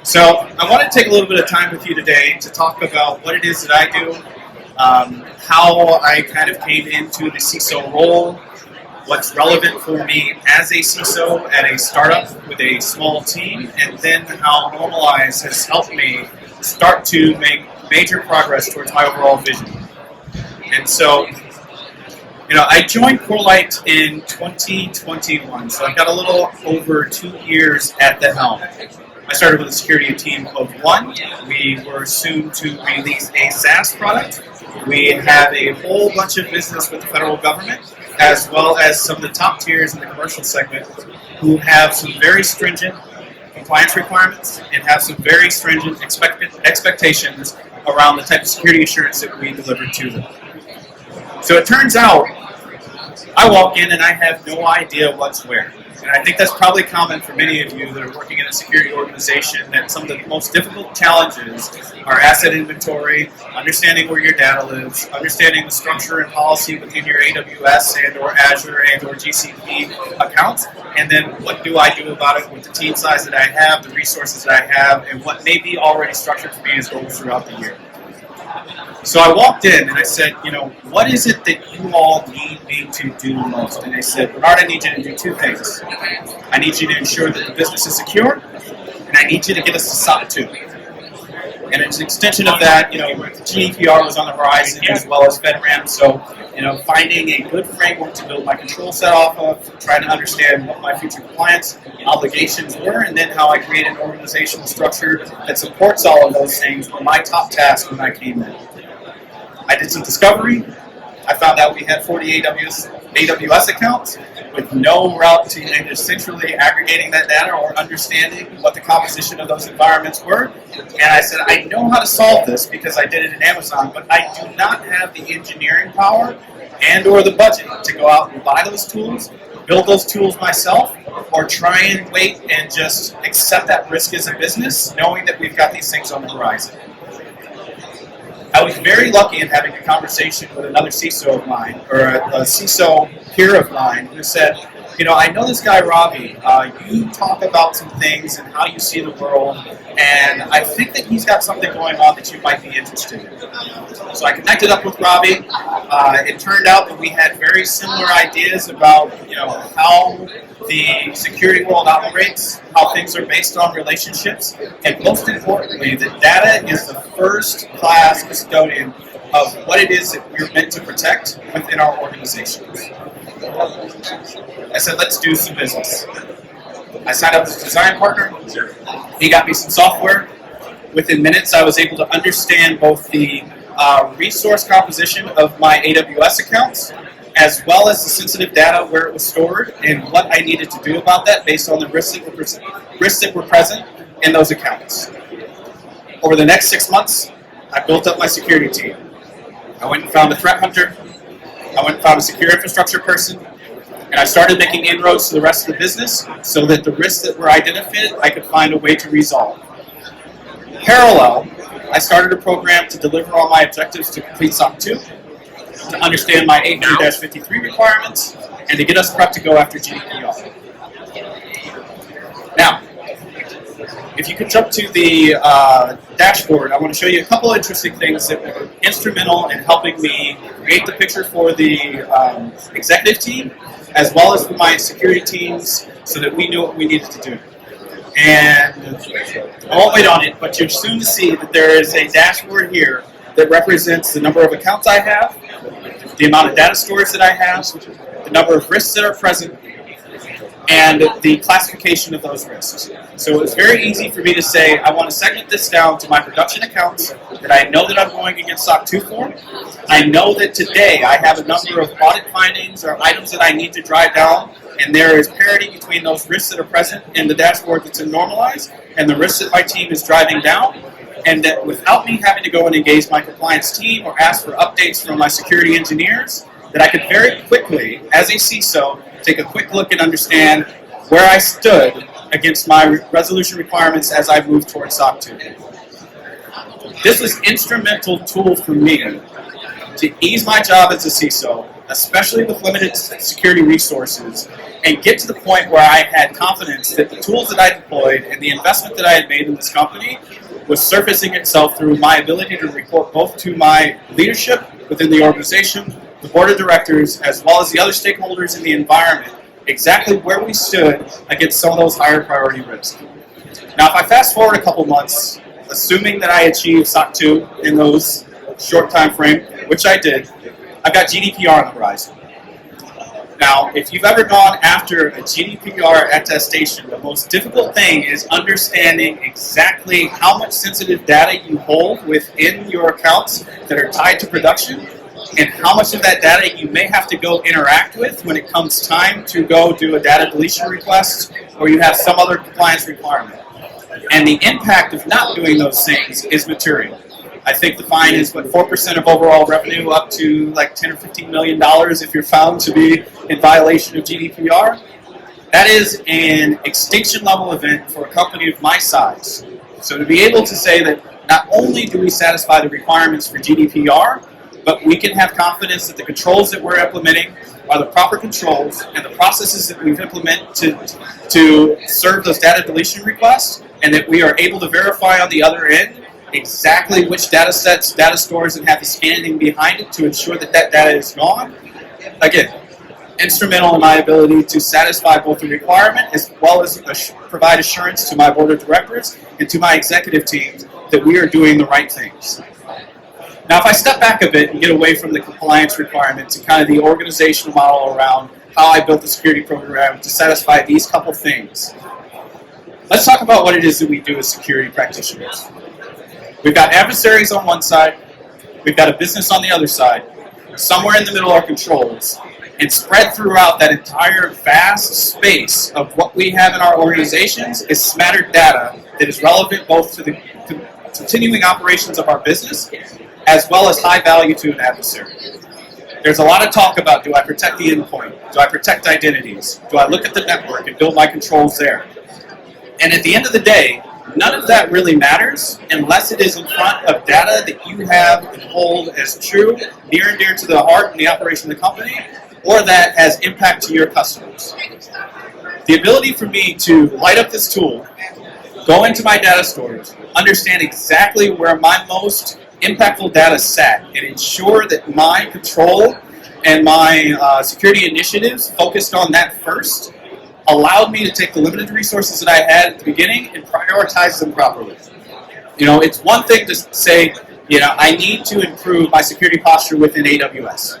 So I want to take a little bit of time with you today to talk about what it is that I do, how I kind of came into the CISO role, what's relevant for me as a CISO at a startup with a small team, and then how Normalyze has helped me start to make major progress towards my overall vision. And so, I joined Corelight in 2021, so I got a little over 2 years at the helm. I started with a security team of 1. We were soon to release a SaaS product. We have a whole bunch of business with the federal government, as well as some of the top tiers in the commercial segment who have some very stringent compliance requirements and have some very stringent expectations around the type of security assurance that we deliver to them. So it turns out, I walk in and I have no idea what's where. And I think that's probably common for many of you that are working in a security organization, that some of the most difficult challenges are asset inventory, understanding where your data lives, understanding the structure and policy within your AWS and or Azure and or GCP accounts, and then what do I do about it with the team size that I have, the resources that I have, and what may be already structured for me as goals throughout the year. So I walked in and I said, what is it that you all need me to do most? And they said, Bernard, I need you to do 2 things. I need you to ensure that the business is secure, and I need you to get us to SOC 2. And as an extension of that, GDPR was on the horizon as well as FedRAMP. So, finding a good framework to build my control set off of, trying to understand what my future compliance obligations were, and then how I create an organizational structure that supports all of those things were my top task when I came in. I did some discovery. I found out we had 40 AWS accounts with no route to either centrally aggregating that data or understanding what the composition of those environments were. And I said, I know how to solve this because I did it in Amazon, but I do not have the engineering power and or the budget to go out and buy those tools, build those tools myself, or try and wait and just accept that risk as a business, knowing that we've got these things on the horizon. I was very lucky in having a conversation with another CISO of mine, or a CISO peer of mine, who said, I know this guy, Robbie. You talk about some things and how you see the world, and I think that he's got something going on that you might be interested in. So I connected up with Robbie. It turned out that we had very similar ideas about, how the security world operates, how things are based on relationships, and most importantly, that data is the first class custodian of what it is that we're meant to protect within our organizations. I said, let's do some business. I signed up as a design partner. He got me some software. Within minutes, I was able to understand both the resource composition of my AWS accounts, as well as the sensitive data where it was stored and what I needed to do about that based on the risks that were present in those accounts. Over the next 6 months, I built up my security team. I went and found a threat hunter. I went and found a secure infrastructure person. And I started making inroads to the rest of the business so that the risks that were identified, I could find a way to resolve. Parallel, I started a program to deliver on my objectives to complete SOC 2, to understand my 800-53 requirements, and to get us prepped to go after GDPR. Now, if you could jump to the dashboard, I want to show you a couple of interesting things that were instrumental in helping me create the picture for the executive team, as well as for my security teams, so that we knew what we needed to do. And I won't wait on it, but you're soon to see that there is a dashboard here that represents the number of accounts I have, the amount of data storage that I have, the number of risks that are present, and the classification of those risks. So it's very easy for me to say, I want to segment this down to my production accounts that I know that I'm going against SOC 2 for. I know that today I have a number of audit findings or items that I need to drive down, and there is parity between those risks that are present in the dashboard that's in Normalyze and the risks that my team is driving down, and that without me having to go and engage my compliance team or ask for updates from my security engineers, that I could very quickly, as a CISO, take a quick look and understand where I stood against my resolution requirements as I moved towards SOC 2. This was an instrumental tool for me to ease my job as a CISO, especially with limited security resources, and get to the point where I had confidence that the tools that I deployed and the investment that I had made in this company was surfacing itself through my ability to report both to my leadership within the organization, the board of directors, as well as the other stakeholders in the environment, exactly where we stood against some of those higher priority risks. Now, if I fast forward a couple months, assuming that I achieved SOC 2 in those short time frame, which I did, I've got GDPR on the horizon. Now, if you've ever gone after a GDPR attestation, the most difficult thing is understanding exactly how much sensitive data you hold within your accounts that are tied to production, and how much of that data you may have to go interact with when it comes time to go do a data deletion request or you have some other compliance requirement. And the impact of not doing those things is material. I think the fine is, 4% of overall revenue, up to like $10 or $15 million if you're found to be in violation of GDPR. That is an extinction level event for a company of my size. So to be able to say that not only do we satisfy the requirements for GDPR, but we can have confidence that the controls that we're implementing are the proper controls and the processes that we've implemented to serve those data deletion requests, and that we are able to verify on the other end exactly which data sets, data stores, and have the scanning behind it to ensure that that data is gone. Again, instrumental in my ability to satisfy both the requirement as well as provide assurance to my board of directors and to my executive teams that we are doing the right things. Now, if I step back a bit and get away from the compliance requirements and kind of the organizational model around how I built the security program to satisfy these couple things, let's talk about what it is that we do as security practitioners. We've got adversaries on one side, we've got a business on the other side, somewhere in the middle are controls, and spread throughout that entire vast space of what we have in our organizations is smattered data that is relevant both to the continuing operations of our business as well as high value to an adversary. There's a lot of talk about, do I protect the endpoint? Do I protect identities? Do I look at the network and build my controls there? And at the end of the day, none of that really matters unless it is in front of data that you have and hold as true, near and dear to the heart and the operation of the company, or that has impact to your customers. The ability for me to light up this tool, go into my data storage, understand exactly where my most impactful data sat, and ensure that my control and my security initiatives focused on that first, allowed me to take the limited resources that I had at the beginning and prioritize them properly. You know, it's one thing to say, I need to improve my security posture within AWS.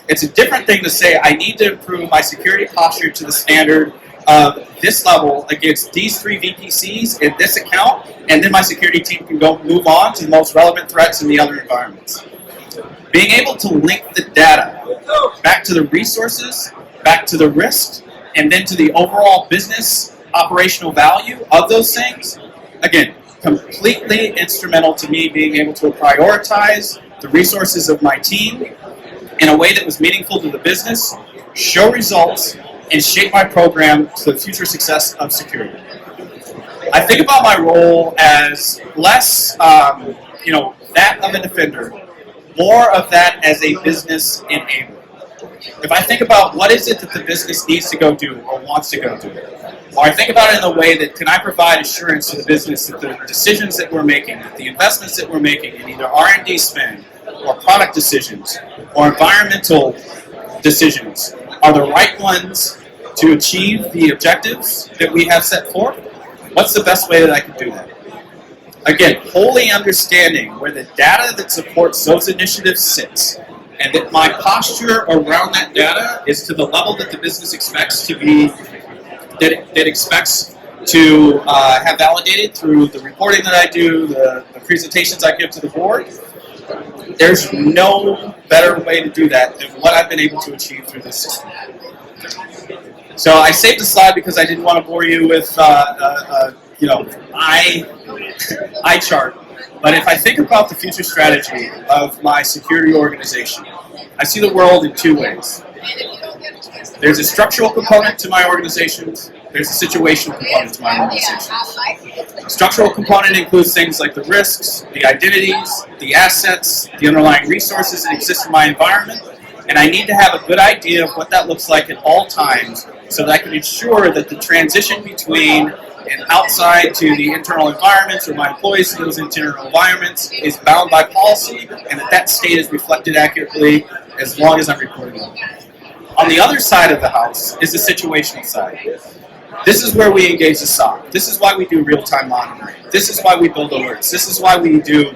It's a different thing to say, I need to improve my security posture to the standard of this level against these 3 VPCs in this account, and then my security team can go move on to the most relevant threats in the other environments. Being able to link the data back to the resources, back to the risk, and then to the overall business operational value of those things, again, completely instrumental to me being able to prioritize the resources of my team in a way that was meaningful to the business, show results, and shape my program to the future success of security. I think about my role as less, that of a defender, more of that as a business enabler. If I think about what is it that the business needs to go do or wants to go do, or I think about it in the way that can I provide assurance to the business that the decisions that we're making, that the investments that we're making in either R&D spend or product decisions or environmental decisions are the right ones to achieve the objectives that we have set forth, what's the best way that I can do that? Again, wholly understanding where the data that supports those initiatives sits, and that my posture around that data is to the level that the business expects to be, that expects to have validated through the reporting that I do, the presentations I give to the board. There's no better way to do that than what I've been able to achieve through this system. So I saved the slide because I didn't want to bore you with eye chart. But if I think about the future strategy of my security organization, I see the world in 2 ways. There's a structural component to my organizations. There's a situational component to my organization. Structural component includes things like the risks, the identities, the assets, the underlying resources that exist in my environment, and I need to have a good idea of what that looks like at all times so that I can ensure that the transition between and outside to the internal environments or my employees to those internal environments is bound by policy and that state is reflected accurately as long as I'm reporting on it. On the other side of the house is the situational side. This is where we engage the SOC. This is why we do real-time monitoring. This is why we build alerts. This is why we do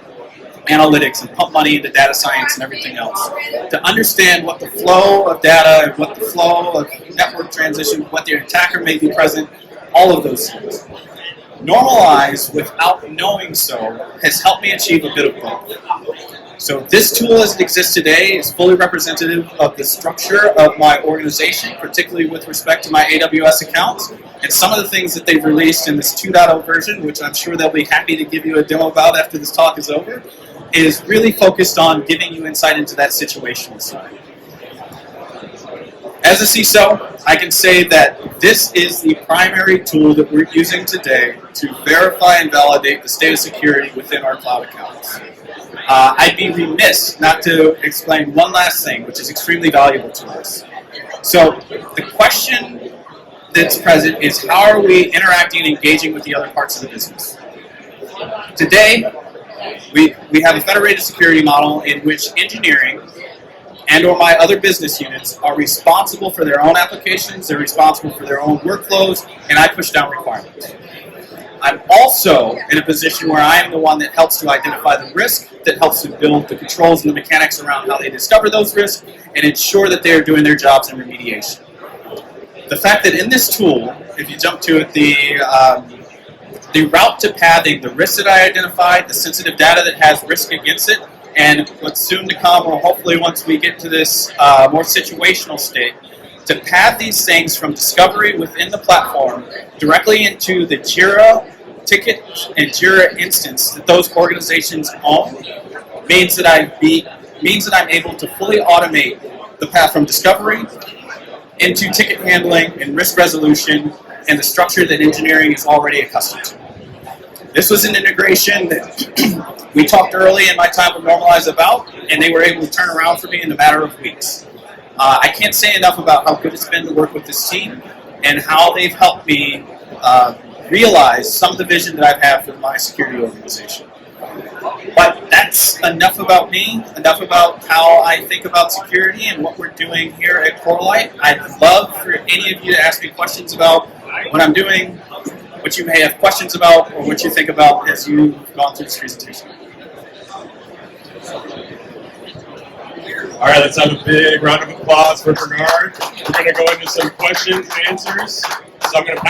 analytics and pump money into data science and everything else. To understand what the flow of data and what the flow of network transition, what the attacker may be present, all of those things. Normalyze, without knowing so, has helped me achieve a bit of both. So this tool as it exists today is fully representative of the structure of my organization, particularly with respect to my AWS accounts, and some of the things that they've released in this 2.0 version, which I'm sure they'll be happy to give you a demo about after this talk is over, is really focused on giving you insight into that situational side. As a CISO, I can say that this is the primary tool that we're using today to verify and validate the state of security within our cloud accounts. I'd be remiss not to explain one last thing, which is extremely valuable to us. So the question that's present is, how are we interacting and engaging with the other parts of the business? Today, we have a federated security model in which engineering and or my other business units are responsible for their own applications, they're responsible for their own workflows, and I push down requirements. I'm also in a position where I am the one that helps to identify the risk, that helps to build the controls and the mechanics around how they discover those risks, and ensure that they are doing their jobs in remediation. The fact that in this tool, if you jump to it, the route to pathing, the risks that I identified, the sensitive data that has risk against it, and what's soon to come, or hopefully once we get to this more situational state, to path these things from discovery within the platform directly into the Jira ticket and Jira instance that those organizations own means that I'm able to fully automate the path from discovery into ticket handling and risk resolution and the structure that engineering is already accustomed to. This was an integration that we talked early in my time with Normalyze about, and they were able to turn around for me in a matter of weeks. I can't say enough about how good it's been to work with this team and how they've helped me realize some of the vision that I've had for my security organization. But that's enough about me, enough about how I think about security and what we're doing here at Corelight. I'd love for any of you to ask me questions about what I'm doing, what you may have questions about, or what you think about as you've gone through this presentation. All right, let's have a big round of applause for Bernard. We're going to go into some questions and answers. So I'm going to